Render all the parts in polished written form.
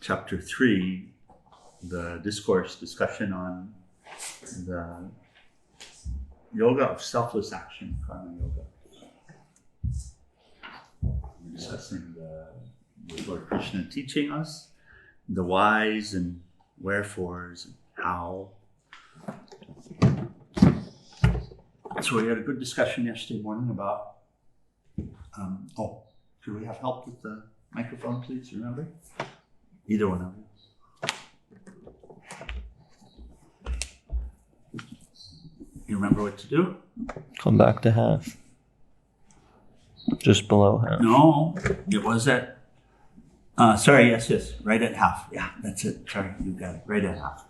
Chap.3, the discussion on the yoga of selfless action, karma yoga. We're discussing the Lord Krishna teaching us the whys and wherefores and how. So we had a good discussion yesterday morning about, could we have help with the microphone, please? Remember? Either one of you. You remember what to do? Come back to half. Just below half. No, it was at, yes, right at half. Yeah, that's it. Sorry, you got it. Right at half.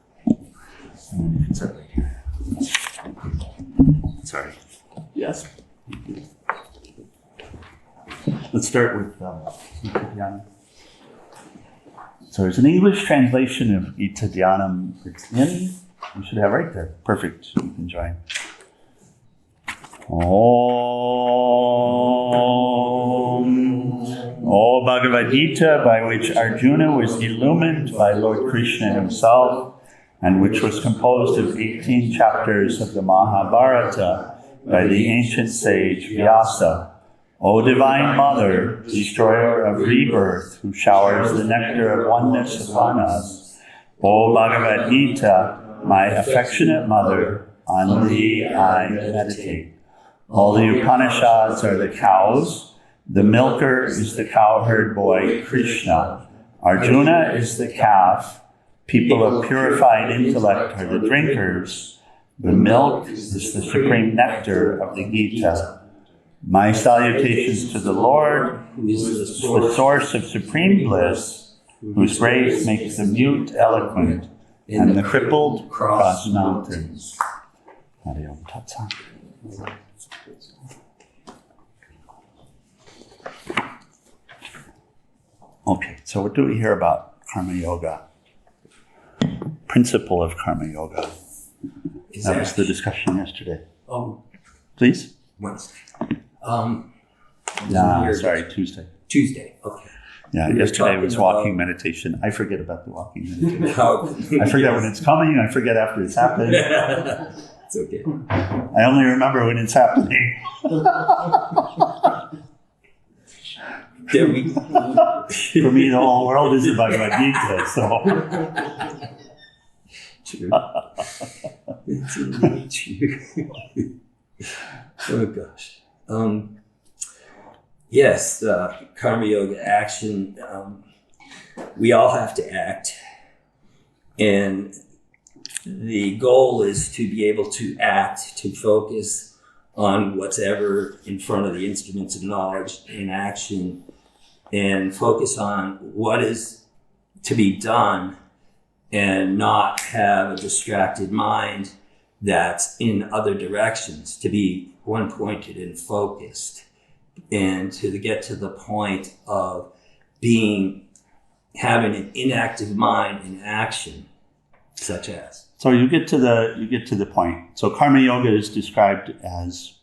It's right here. Sorry. Yes. Let's start with Satchidananda. So there's an English translation of Geeta Dhyanam. It's in, you should have right there. Perfect. You can join. Om. O Bhagavad Gita, by which Arjuna was illumined by Lord Krishna himself, and which was composed of 18 chapters of the Mahabharata by the ancient sage Vyasa. O Divine Mother, destroyer of rebirth, who showers the nectar of oneness upon us. O Bhagavad Gita, my affectionate mother, on thee I meditate. All the Upanishads are the cows. The milker is the cowherd boy, Krishna. Arjuna is the calf. People of purified intellect are the drinkers. The milk is the supreme nectar of the Gita. My salutations to the Lord, who is the source of supreme bliss, whose grace makes the mute eloquent, and the crippled cross mountains. Hari Om Tat Sat. Okay, so what do we hear about karma yoga? Principle of karma yoga. That was the discussion yesterday. Please? Wednesday. Tuesday. Tuesday, okay. Yeah, yesterday was walking meditation. I forget about the walking meditation. I forget when it's coming. I forget after it's happening. It's okay. I only remember when it's happening. For me, the whole world is the Bhagavad Gita, so. True. It's really true. Oh gosh. Yes, karma yoga action. We all have to act, and the goal is to be able to act, to focus on what's ever in front of the instruments of knowledge in action, and focus on what is to be done, and not have a distracted mind that's in other directions, to be one-pointed and focused, and to get to the point of having an inactive mind in action, such as. So you get to the point. So karma yoga is described as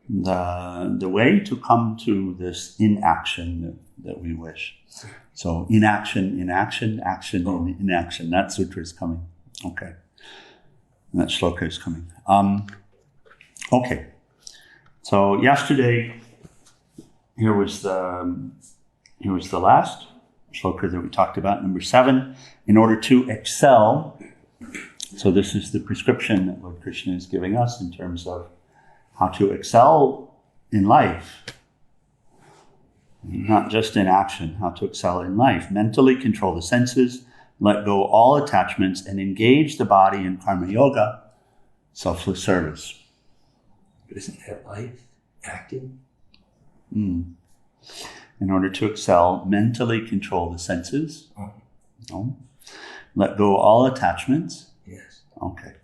the way to come to this inaction that we wish. So inaction, action, inaction. That sutra is coming. Okay. And that shloka is coming. Okay. So yesterday, here was the last shloka that we talked about, number 7. In order to excel, so this is the prescription that Lord Krishna is giving us in terms of how to excel in life. Not just in action, how to excel in life. Mentally control the senses, let go all attachments, and engage the body in karma yoga, selfless service. But isn't that life? Acting? In order to excel, mentally control the senses. No. Let go all attachments. Yes. Okay.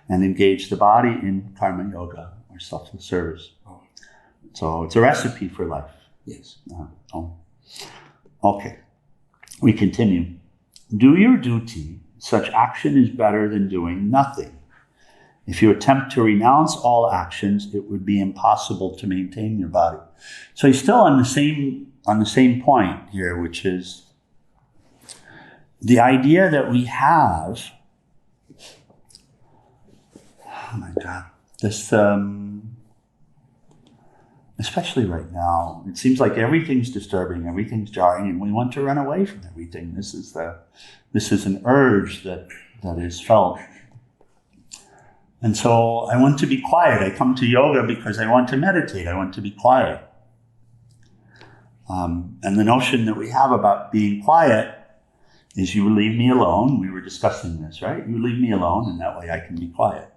And engage the body in karma yoga, or selfless service. So it's a recipe for life. Yes. Okay. We continue. Do your duty. Such action is better than doing nothing. If you attempt to renounce all actions, it would be impossible to maintain your body. So he's still on the same point here, which is the idea that we have, oh my God, this, especially right now, it seems like everything's disturbing, everything's jarring, and we want to run away from everything. This is an urge that is felt. And so I want to be quiet. I come to yoga because I want to meditate. I want to be quiet. And the notion that we have about being quiet is you leave me alone. We were discussing this, right? You leave me alone, and that way I can be quiet.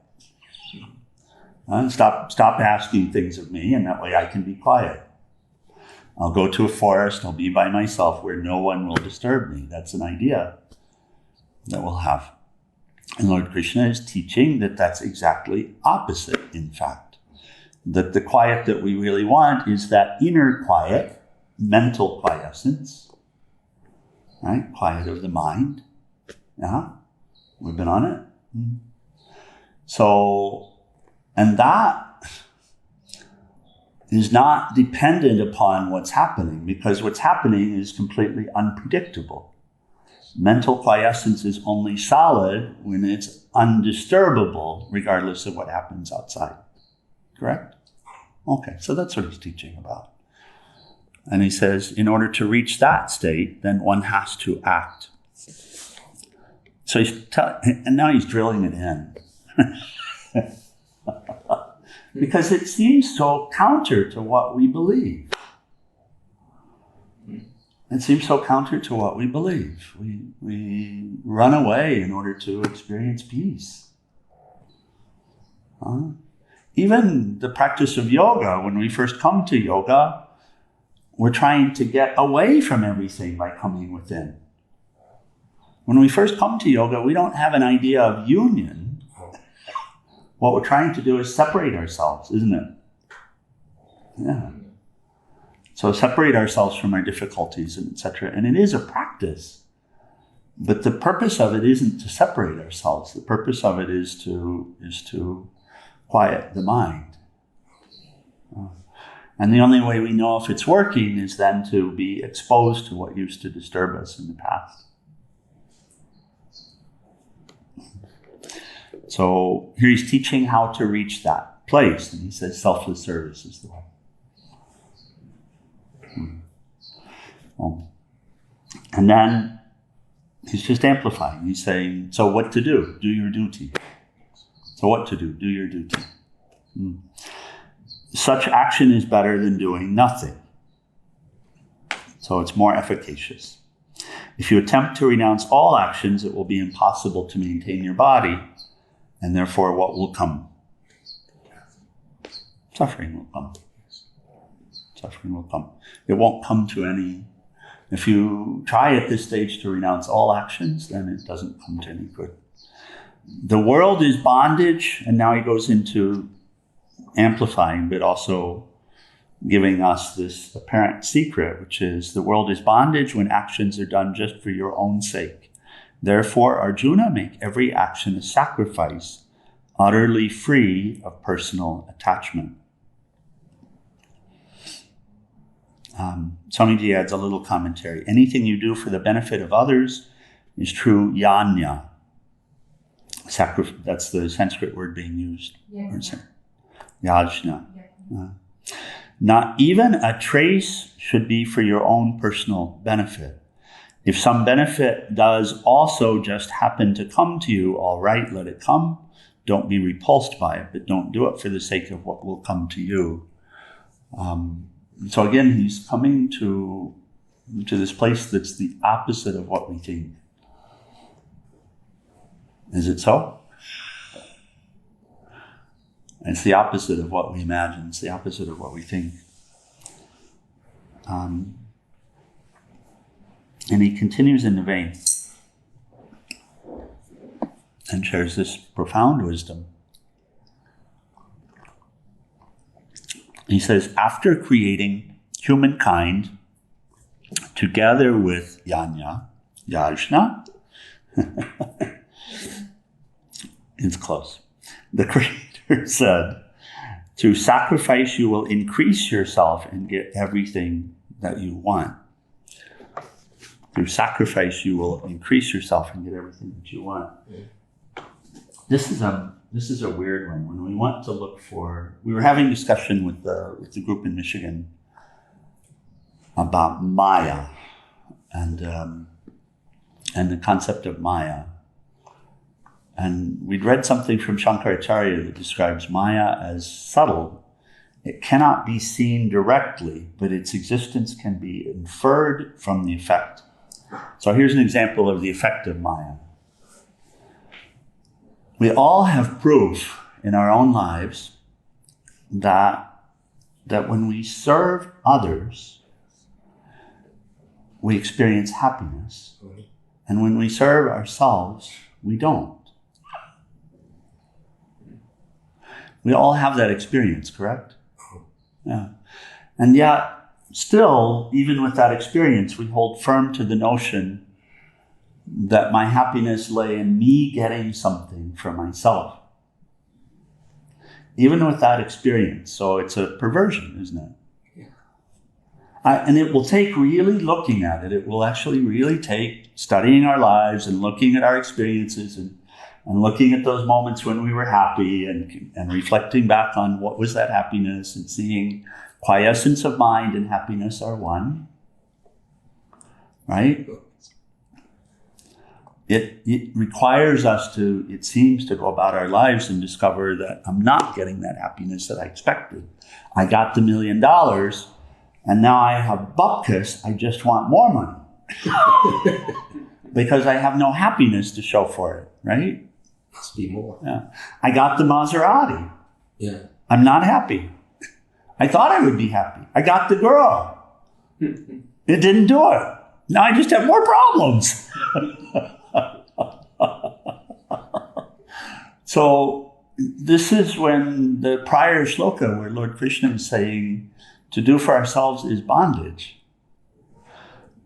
Stop asking things of me, and that way I can be quiet. I'll go to a forest, I'll be by myself where no one will disturb me. That's an idea that we'll have. And Lord Krishna is teaching that that's exactly opposite, in fact. That the quiet that we really want is that inner quiet, mental quiescence, right? Quiet of the mind. Yeah, we've been on it. So, and that is not dependent upon what's happening, because what's happening is completely unpredictable. Mental quiescence is only solid when it's undisturbable, regardless of what happens outside. Correct? Okay, so that's what he's teaching about. And he says, in order to reach that state, then one has to act. So and now he's drilling it in. Because it seems so counter to what we believe. It seems so counter to what we believe. We run away in order to experience peace. Even the practice of yoga, when we first come to yoga, we're trying to get away from everything by coming within. When we first come to yoga, we don't have an idea of union. What we're trying to do is separate ourselves, isn't it? Yeah. So separate ourselves from our difficulties, and etc. And it is a practice. But the purpose of it isn't to separate ourselves. The purpose of it is to quiet the mind. And the only way we know if it's working is then to be exposed to what used to disturb us in the past. So here he's teaching how to reach that place. And he says selfless service is the way. And then he's just amplifying. He's saying, so what to do? Do your duty. So what to do? Do your duty. Such action is better than doing nothing. So it's more efficacious. If you attempt to renounce all actions, it will be impossible to maintain your body, and therefore what will come? Suffering will come. Suffering will come. It won't come to any. If you try at this stage to renounce all actions, then it doesn't come to any good. The world is bondage, and now he goes into amplifying, but also giving us this apparent secret, which is the world is bondage when actions are done just for your own sake. Therefore, Arjuna, make every action a sacrifice, utterly free of personal attachment. Swamiji adds a little commentary. Anything you do for the benefit of others is true yajna. That's the Sanskrit word being used. Yajna. Not even a trace should be for your own personal benefit. If some benefit does also just happen to come to you, all right, let it come. Don't be repulsed by it, but don't do it for the sake of what will come to you. So again, he's coming to this place that's the opposite of what we think. Is it so? It's the opposite of what we imagine. It's the opposite of what we think. And he continues in the vein and shares this profound wisdom. He says, after creating humankind together with yajna, it's close. The Creator said, through sacrifice you will increase yourself and get everything that you want. through sacrifice, you will increase yourself and get everything that you want. This is a weird one. When we want to look for, we were having discussion with the group in Michigan about Maya and the concept of Maya. And we'd read something from Shankaracharya that describes Maya as subtle. It cannot be seen directly, but its existence can be inferred from the effect. So here's an example of the effect of Maya. We all have proof in our own lives that when we serve others, we experience happiness. And when we serve ourselves, we don't. We all have that experience, correct? Yeah. And yet, still, even with that experience, we hold firm to the notion that my happiness lay in me getting something for myself. Even with that experience. So it's a perversion, isn't it? Yeah. And it will take really looking at it. It will actually really take studying our lives and looking at our experiences and looking at those moments when we were happy and reflecting back on what was that happiness and seeing quiescence of mind and happiness are one. Right? It requires us to, it seems, to go about our lives and discover that I'm not getting that happiness that I expected. I got the $1 million and now I have bupkis, I just want more money. Because I have no happiness to show for it, right? Must be more. Yeah. I got the Maserati. Yeah. I'm not happy. I thought I would be happy. I got the girl. It didn't do it. Now I just have more problems. So this is when the prior shloka where Lord Krishna is saying to do for ourselves is bondage.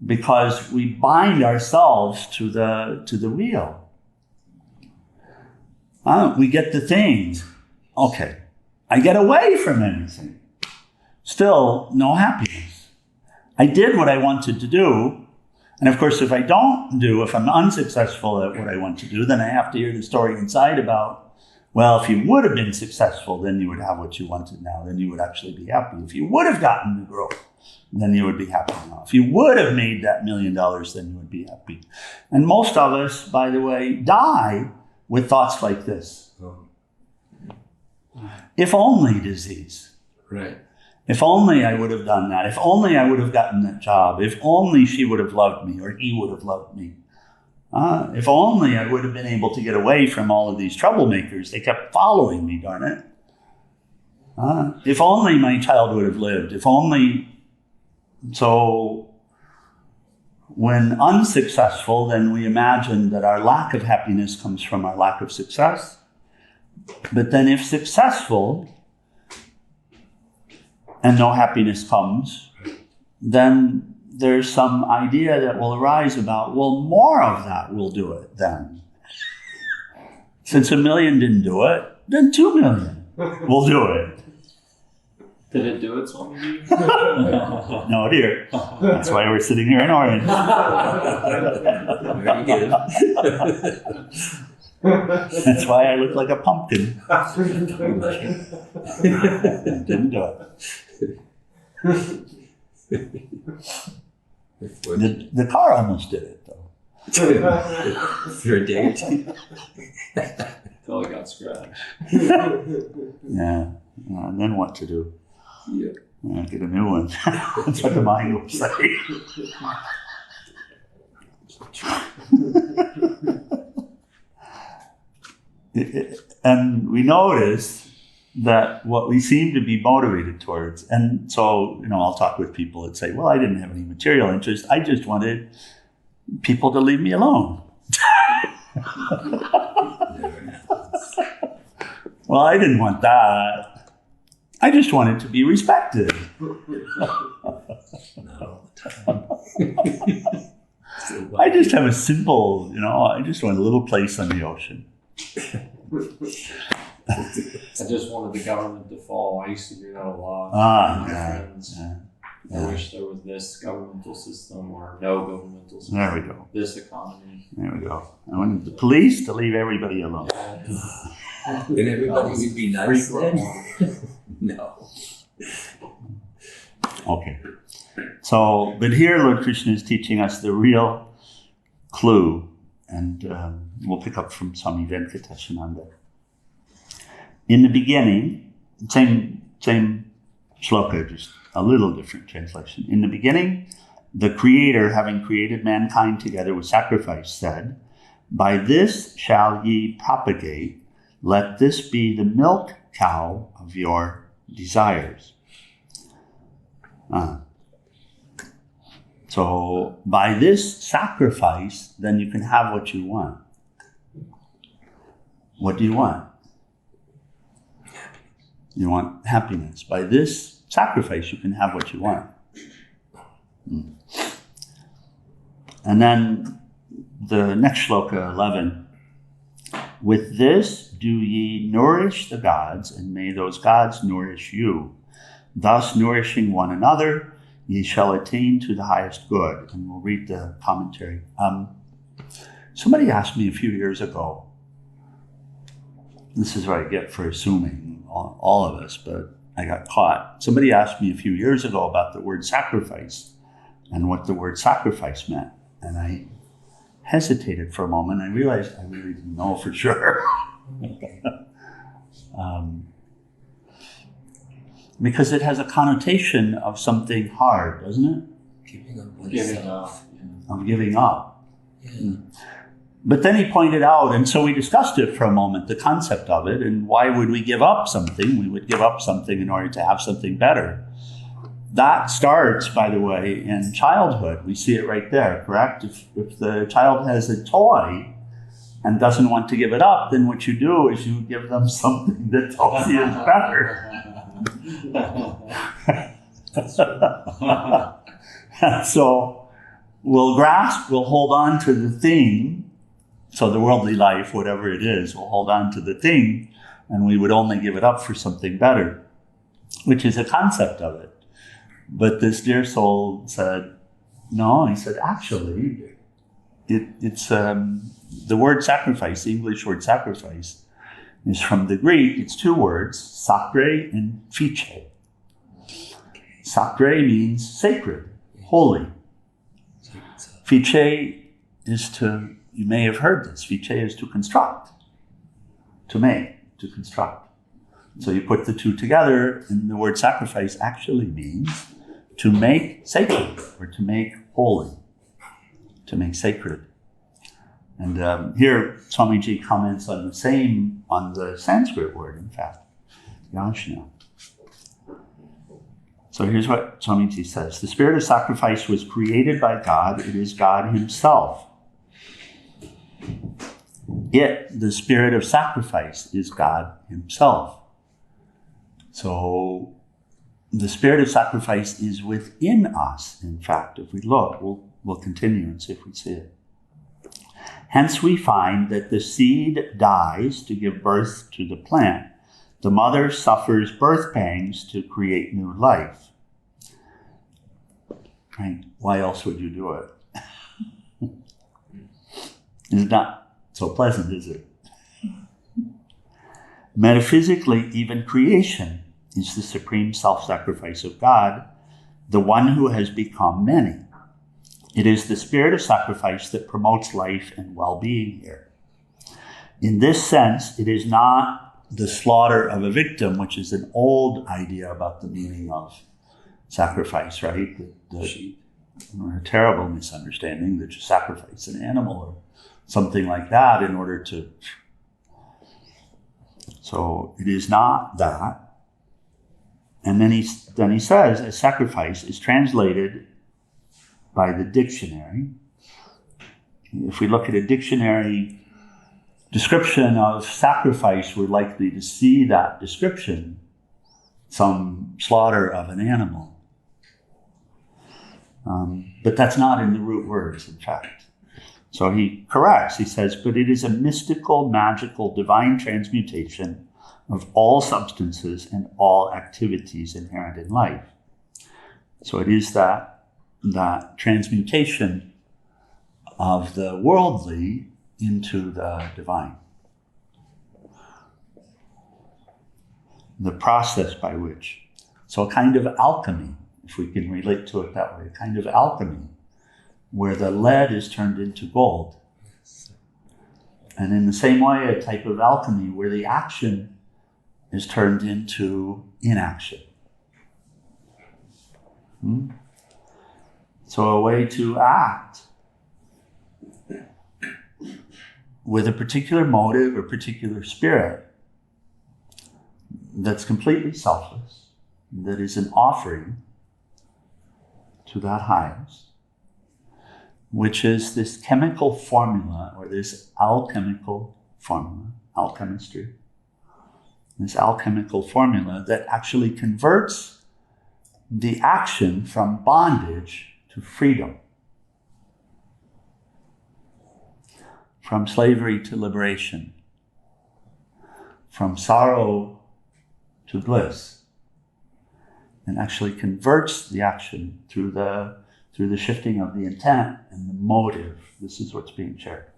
Because we bind ourselves to the wheel. We get the things. Okay. I get away from anything. Still, no happiness. I did what I wanted to do. And of course, if I'm unsuccessful at what I want to do, then I have to hear the story inside about, well, if you would have been successful, then you would have what you wanted now. Then you would actually be happy. If you would have gotten the growth, then you would be happy now. If you would have made that $1 million, then you would be happy. And most of us, by the way, die with thoughts like this. If only disease. Right. If only I would have done that. If only I would have gotten that job. If only she would have loved me or he would have loved me. If only I would have been able to get away from all of these troublemakers. They kept following me, darn it. If only my child would have lived. If only... So when unsuccessful, then we imagine that our lack of happiness comes from our lack of success. But then if successful and no happiness comes, then there's some idea that will arise about, well, more of that will do it then. Since 1 million didn't do it, then 2 million will do it. Did it do it, Swami? No, dear. That's why we're sitting here in Orange. Very good. That's why I look like a pumpkin. Didn't do it. The car almost did it, though. For a day or two. Until I got scratched. Yeah. And then what to do? Yeah. Get a new one. That's what the mind will say. And we notice that what we seem to be motivated towards, and so, I'll talk with people that say, well, I didn't have any material interest. I just wanted people to leave me alone. Well, I didn't want that. I just wanted to be respected. I just have a simple, I just want a little place on the ocean. I just wanted the government to fall. I used to do that a lot. Yeah. I wish there was this governmental system or no governmental system. There we go. This economy. There we go. I wanted the police to leave everybody alone. And everybody would be nice then? No. Okay. So, but here Lord Krishna is teaching us the real clue, and we'll pick up from Swami Venkatesananda. In the beginning, same shloka, just a little different translation. In the beginning, the Creator, having created mankind together with sacrifice, said, "By this shall ye propagate, let this be the milk cow of your desires." So by this sacrifice, then you can have what you want. What do you want? You want happiness. By this sacrifice, you can have what you want. And then the next shloka, 11. With this do ye nourish the gods, and may those gods nourish you. Thus nourishing one another, ye shall attain to the highest good. And we'll read the commentary. Somebody asked me a few years ago, this is what I get for assuming, all of us, but I got caught. Somebody asked me a few years ago about the word sacrifice and what the word sacrifice meant. And I hesitated for a moment. I realized I really didn't know for sure. Because it has a connotation of something hard, doesn't it? Giving up Giving oneself. up. Of giving up. Yeah. But then he pointed out, and so we discussed it for a moment, the concept of it, and why would we give up something? We would give up something in order to have something better. That starts, by the way, in childhood. We see it right there, correct? If the child has a toy and doesn't want to give it up, then what you do is you give them something that tells you is better. So we'll grasp, we'll hold on to the thing. So the worldly life, whatever it is, we'll hold on to the thing, and we would only give it up for something better, which is a concept of it. But this dear soul said, no, he said, actually, it's the word sacrifice, the English word sacrifice, is from the Greek. It's two words, sacre and fiche. Sacre means sacred, holy. Fiche is to, you may have heard this, fiche is to construct, to make, to construct. So you put the two together, and the word sacrifice actually means to make sacred, or to make holy, to make sacred. And here Swamiji comments on the Sanskrit word, in fact, yajna. So here's what Swamiji says. The spirit of sacrifice was created by God. It is God himself. The spirit of sacrifice, is God himself. So the spirit of sacrifice is within us. In fact, if we look, we'll continue and see if we see it. Hence we find that the seed dies to give birth to the plant. The mother suffers birth pangs to create new life. Right? Why else would you do it? It's not so pleasant, is it? Metaphysically, even creation is the supreme self-sacrifice of God, the one who has become many. It is the spirit of sacrifice that promotes life and well-being here. In this sense, it is not the slaughter of a victim, which is an old idea about the meaning of sacrifice, right? A terrible misunderstanding that you sacrifice an animal or something like that in order to... So it is not that. And then he says, a sacrifice is translated by the dictionary. If we look at a dictionary description of sacrifice, we're likely to see that description, some slaughter of an animal. But that's not in the root words, in fact. So he corrects, he says, but it is a mystical, magical, divine transmutation of all substances and all activities inherent in life. So it is that transmutation of the worldly into the divine. The process by which, so a kind of alchemy, if we can relate to it that way, a kind of alchemy where the lead is turned into gold. And in the same way, a type of alchemy where the action is turned into inaction. So a way to act with a particular motive or particular spirit that's completely selfless, that is an offering to that highest, which is this chemical formula, or this alchemical formula, alchemistry, this alchemical formula that actually converts the action from bondage to freedom, from slavery to liberation, from sorrow to bliss, and actually converts the action through the shifting of the intent and the motive. This is what's being shared.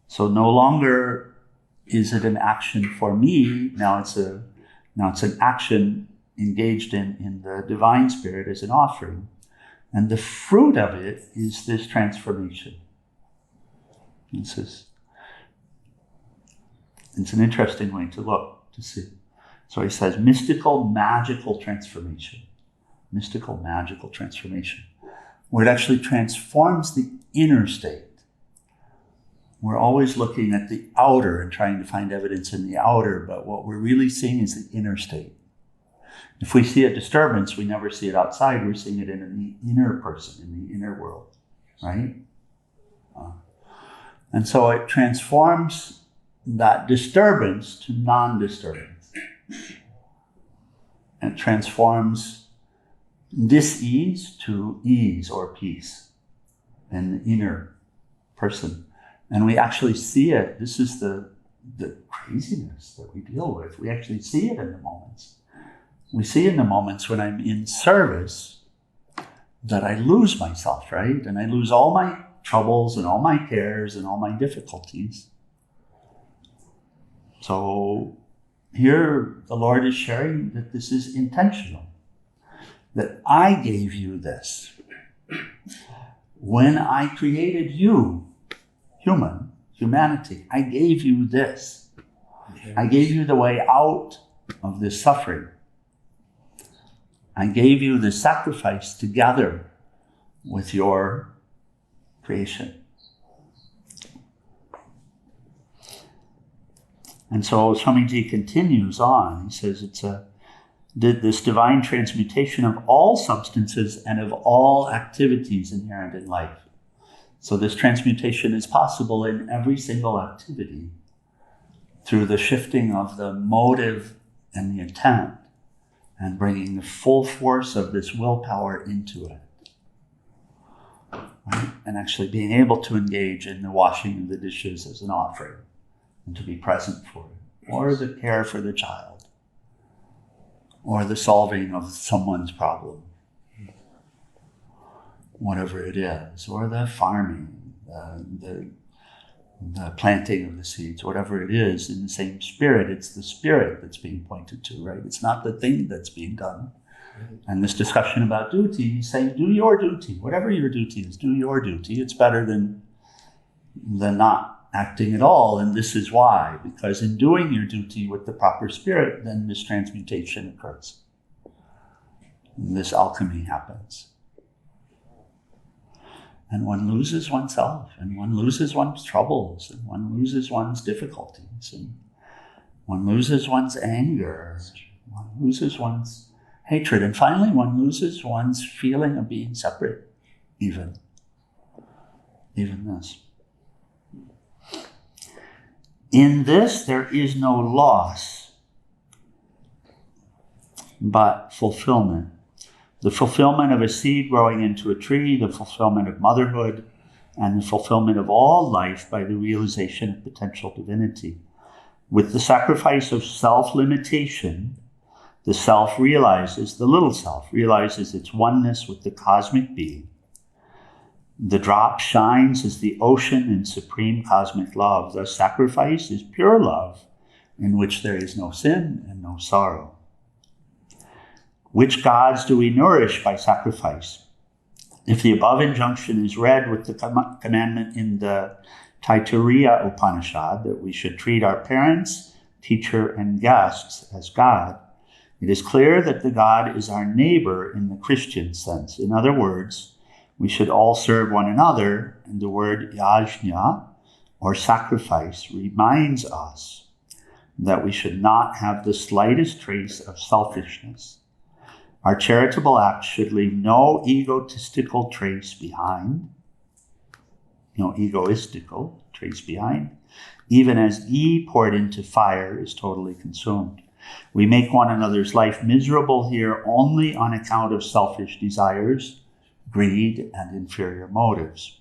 So no longer is it an action for me. Now it's an action engaged in the divine spirit as an offering, and the fruit of it is this transformation. It's an interesting way to look, to see. So he says, mystical, magical transformation. Mystical, magical transformation, where it actually transforms the inner state. We're always looking at the outer and trying to find evidence in the outer, but what we're really seeing is the inner state. If we see a disturbance, we never see it outside. We're seeing it in the inner person, in the inner world, right? And so it transforms that disturbance to non-disturbance. It transforms dis-ease to ease or peace in the inner person. And we actually see it. This is the craziness that we deal with. We actually see it in the moments. We see in the moments when I'm in service that I lose myself, right? And I lose all my troubles and all my cares and all my difficulties. So here the Lord is sharing that this is intentional, that I gave you this. When I created you, humanity, I gave you this. I gave you the way out of this suffering. I gave you the sacrifice together with your creation. And so Swamiji continues on. He says it's this divine transmutation of all substances and of all activities inherent in life. So this transmutation is possible in every single activity through the shifting of the motive and the intent and bringing the full force of this willpower into it. Right? And actually being able to engage in the washing of the dishes as an offering and to be present for it, or the care for the child, or the solving of someone's problem, whatever it is, or the farming, the planting of the seeds, whatever it is, in the same spirit. It's the spirit that's being pointed to, right? It's not the thing that's being done. And this discussion about duty, he's saying, do your duty. Whatever your duty is, do your duty. It's better than not acting at all. And this is why. Because in doing your duty with the proper spirit, then this transmutation occurs. And this alchemy happens. And one loses oneself, and one loses one's troubles, and one loses one's difficulties, and one loses one's anger, one loses one's hatred, and finally one loses one's feeling of being separate, even this. In this, there is no loss, but fulfillment. The fulfillment of a seed growing into a tree, the fulfillment of motherhood, and the fulfillment of all life by the realization of potential divinity. With the sacrifice of self-limitation The self realizes, the little self realizes its oneness with the cosmic being. The drop shines as the ocean in supreme cosmic love. Thus, sacrifice is pure love, in which there is no sin and no sorrow. Which gods do we nourish by sacrifice? If the above injunction is read with the commandment in the Taittiriya Upanishad that we should treat our parents, teacher, and guests as God, it is clear that the God is our neighbor in the Christian sense. In other words, we should all serve one another, and the word yajna, or sacrifice, reminds us that we should not have the slightest trace of selfishness. Our charitable acts should leave no egotistical trace behind, even as ghee poured into fire is totally consumed. We make one another's life miserable here only on account of selfish desires, greed, and inferior motives.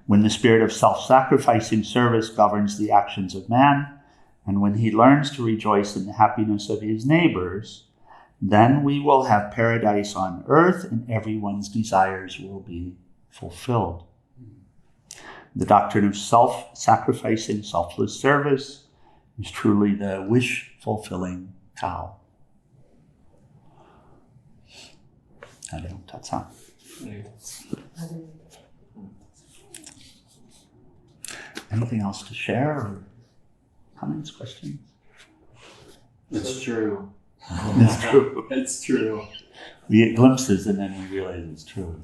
When the spirit of self-sacrificing service governs the actions of man, and when he learns to rejoice in the happiness of his neighbors, then we will have paradise on earth and everyone's desires will be fulfilled. The doctrine of self-sacrificing, selfless service is truly the wish-fulfilling Tao. Anything else to share or comments, questions? It's true. It's true. It's true. We get glimpses and then we realize it's true.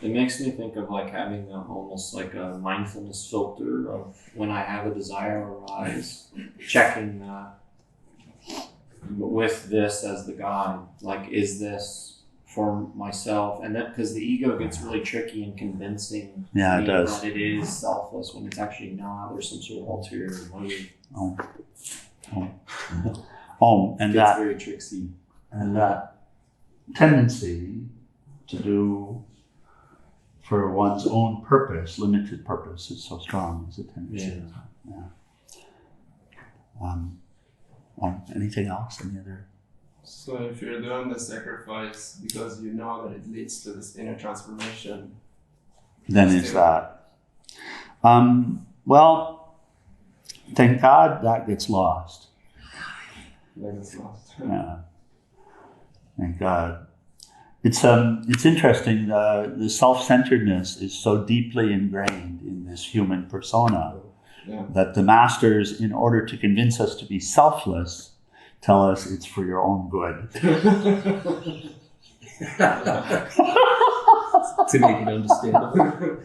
It makes me think of like having almost like a mindfulness filter of when I have a desire arise, checking with this as the guide. Like, is this for myself? And that because the ego gets really tricky in convincing me it does. that it is selfless when it's actually not. There's some sort of ulterior motive. And It's that very tricksy. and that tendency to do for one's own purpose, limited purpose, is so strong as a tendency. Anything else? Any other? So if you're doing the sacrifice because you know that it leads to this inner transformation, Then is that. Well, thank God that gets lost. then it's lost. Yeah. Thank God. It's interesting. The self-centeredness is so deeply ingrained in this human persona that the masters, in order to convince us to be selfless, tell us it's for your own good. To make it understandable.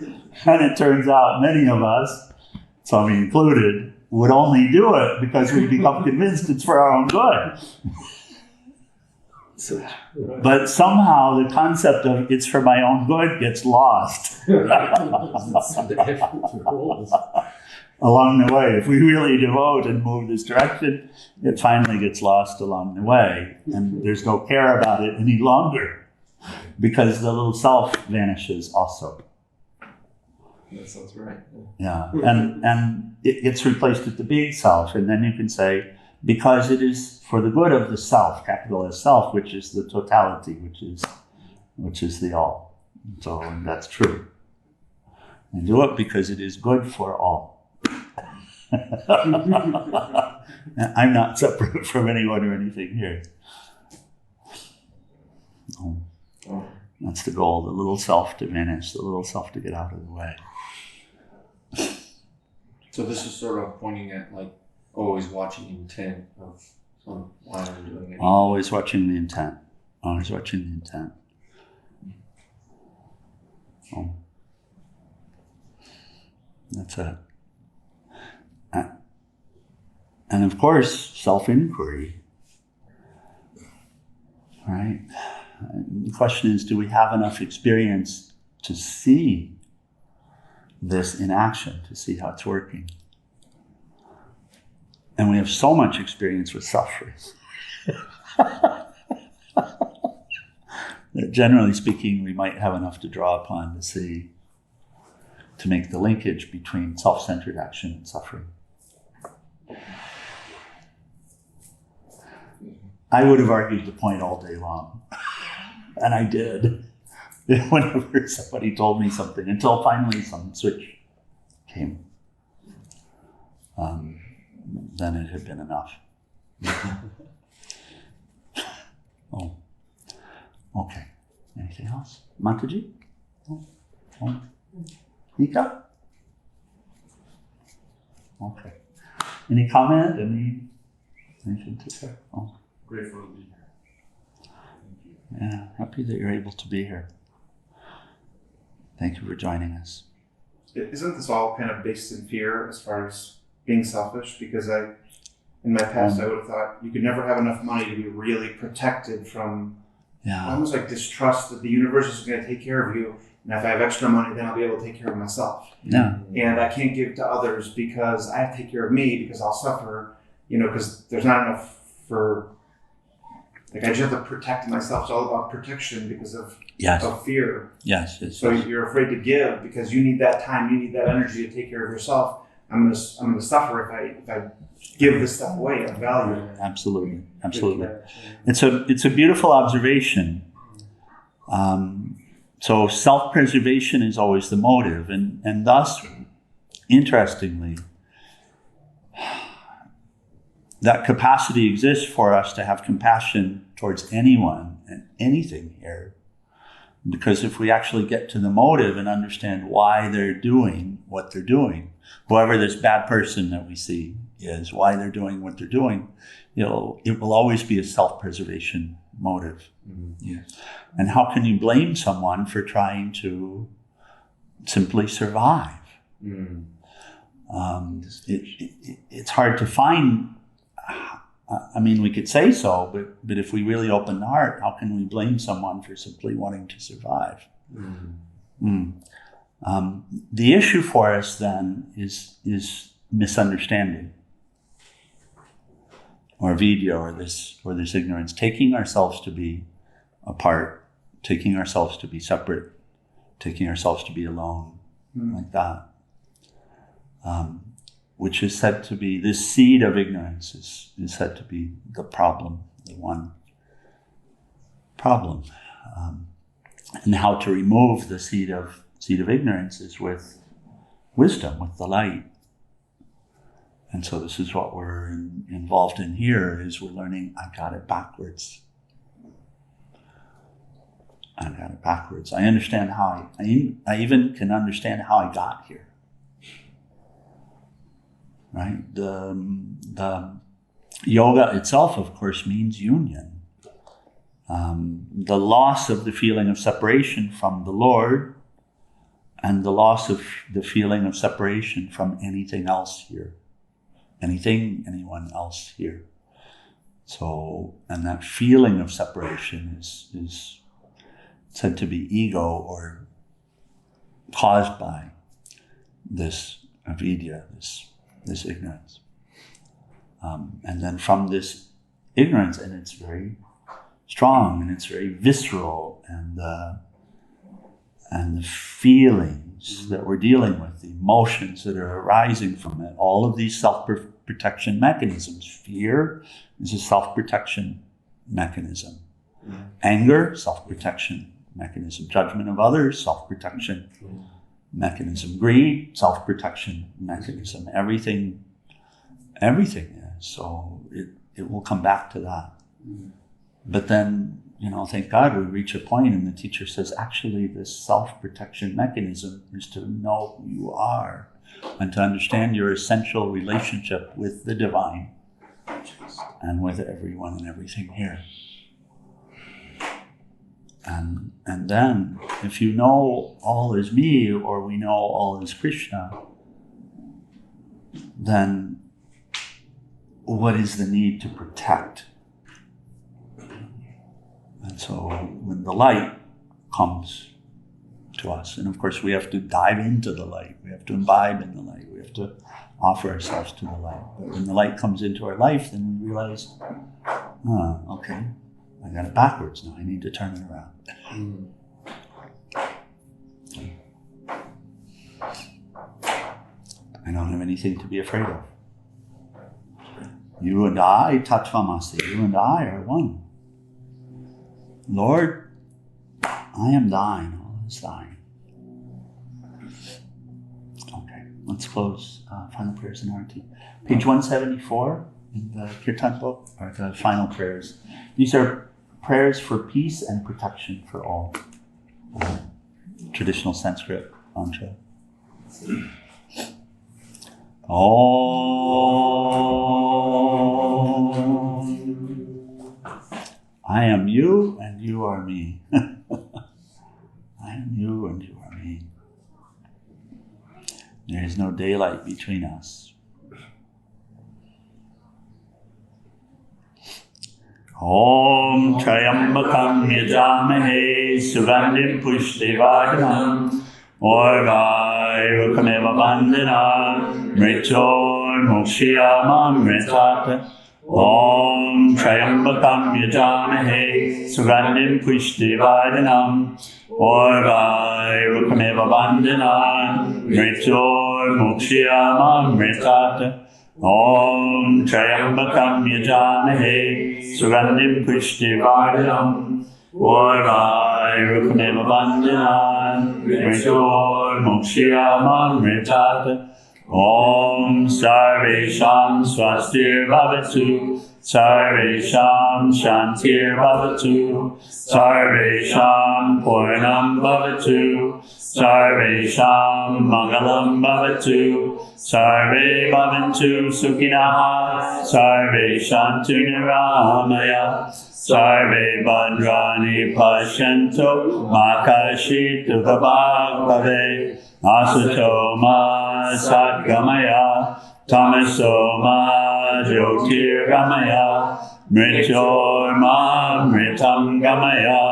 And it turns out many of us, Swami included, would only do it because we become convinced it's for our own good. But somehow the concept of it's for my own good gets lost along the way. If we really devote and move this direction, it finally gets lost along the way. And there's no care about it any longer because the little self vanishes also. That sounds right. Yeah, and it gets replaced with the big self, and then you can say, because it is for the good of the self, capital S self, which is the totality, which is the all. So and that's true. And do it because it is good for all. I'm not separate from anyone or anything here. That's the goal, the little self to vanish, the little self to get out of the way. So this is sort of pointing at like always watching intent of why I'm doing it. Always watching the intent. Always watching the intent. That's it. And of course, self-inquiry. Right? The question is, do we have enough experience to see this in action, to see how it's working? And we have so much experience with suffering that generally speaking, we might have enough to draw upon to see, to make the linkage between self-centered action and suffering. I would have argued the point all day long. And I did. Whenever somebody told me something, until finally some switch came. Then it had been enough. Oh, okay. Anything else? Mataji? Oh. Geeta? Okay. Any comment? Anything to say? Oh. Grateful to be here. Thank you. Yeah, happy that you're able to be here. Thank you for joining us. Isn't this all kind of based in fear as far as being selfish? Because in my past, I would have thought you could never have enough money to be really protected from almost like distrust that the universe is going to take care of you. And if I have extra money, then I'll be able to take care of myself. Yeah. And I can't give to others because I have to take care of me because I'll suffer, because there's not enough for, like I just have to protect myself. It's all about protection because of fear. Yes. So you're afraid to give because you need that time, you need that energy to take care of yourself. I'm gonna suffer if I give this stuff away of value. Absolutely. It's a beautiful observation. So self-preservation is always the motive, and thus, interestingly, that capacity exists for us to have compassion towards anyone and anything here. Because if we actually get to the motive and understand why they're doing what they're doing, whoever this bad person that we see is, why they're doing what they're doing, it will always be a self-preservation motive. Mm-hmm. Yeah. And how can you blame someone for trying to simply survive? Mm. It's hard to find. We could say so, but if we really open the heart, how can we blame someone for simply wanting to survive? The issue for us then is misunderstanding, or vidya, or this ignorance, taking ourselves to be apart, taking ourselves to be separate, taking ourselves to be alone, like that. Which is said to be, this seed of ignorance is said to be the problem, the one problem. And how to remove the seed of ignorance is with wisdom, with the light. And so this is what we're involved in here, is we're learning, I got it backwards. I understand how I even can understand how I got here. Right? The yoga itself, of course, means union. The loss of the feeling of separation from the Lord, and the loss of the feeling of separation from anything else here. Anyone else here. So, and that feeling of separation is said to be ego, or caused by this avidya, this ignorance. And then from this ignorance, and it's very strong and it's very visceral, and the feelings that we're dealing with, the emotions that are arising from it, all of these self-protection mechanisms. Fear is a self-protection mechanism. Anger, self-protection mechanism. Judgment of others, self-protection mechanism. Greed, self-protection mechanism. Everything is. So it will come back to that. But then, thank God we reach a point and the teacher says, actually this self-protection mechanism is to know who you are and to understand your essential relationship with the divine and with everyone and everything here. And then, if you know all is me, or we know all is Krishna, then what is the need to protect? And so when the light comes to us, and of course we have to dive into the light, we have to imbibe in the light, we have to offer ourselves to the light. But when the light comes into our life, then we realize, okay, I got it backwards now, I need to turn it around. I don't have anything to be afraid of. You and I, Tattvamasi, you and I are one. Lord, I am thine, all is thine. Okay, let's close final prayers and arati. Page 174 in the Kirtan book are the final prayers. These are prayers for peace and protection for all. Traditional Sanskrit mantra. Om. I am you and you are me. I am you and you are me. There is no daylight between us. Om Trayambakam Yajamahe Sugandhim Pushtivardhanam Orvai Rukameva Bandhanam Mritor Mokshiyamam Mritat. Om Trayambakam Yajamahe Sugandhim Pushtivardhanam Orvai Rukameva Bandhanam Mritor Mokshiyamam Mritat. Om Trayambakam Yajamahe Sugandhim Pushtivardhanam Orvai Rukameva Bandhanam Mritor Mokshiyamam Mritat. Om Sarvesham Swastir Bhavatu Sarvesham Shantir Bhavatu Sarvesham Purnam Bhavatu Sarvesham Mangalam Bhavatu Sarve Bhavantu Sukhinaha Sarve Shantu Niramaya Sarve Bhadrani Pashyanto Makashitu Bhavag Bhave Asuto Ma Satgamaya Tamaso Ma Jyotir Gamaya Mritor Ma Mritam Gamaya.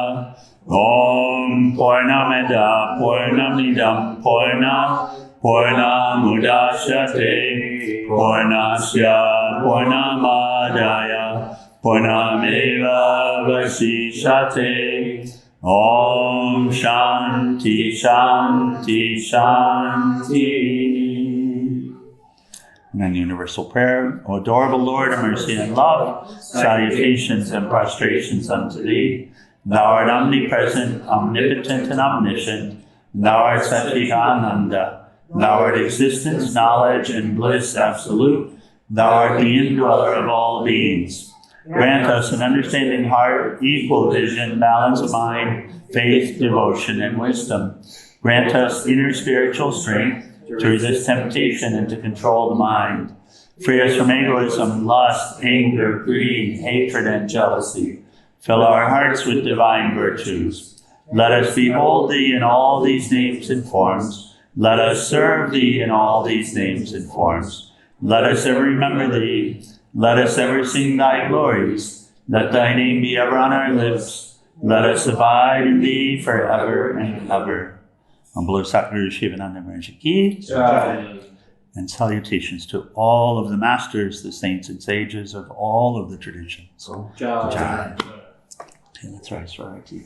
Om Purnamida Purnamidam Purnamudashyate Purnasya Purnamadaya Purnameva Vasishate. Om Shanti Shanti Shanti. And then universal prayer. O adorable Lord of mercy and love, salutations and prostrations unto thee. Thou art omnipresent, omnipotent, and omniscient. Thou art Satchidananda. Thou art existence, knowledge, and bliss absolute. Thou art the indweller of all beings. Grant us an understanding heart, equal vision, balance of mind, faith, devotion, and wisdom. Grant us inner spiritual strength to resist temptation and to control the mind. Free us from egoism, lust, anger, greed, hatred, and jealousy. Fill our hearts with divine virtues. Let us behold thee in all these names and forms. Let us serve thee in all these names and forms. Let us ever remember thee. Let us ever sing thy glories. Let thy name be ever on our lips. Let us abide in thee forever and ever. Humble Satguru Shivananda Maharaj ki jai. And salutations to all of the masters, the saints and sages of all of the traditions. Jai. Okay, let's rise for our tea.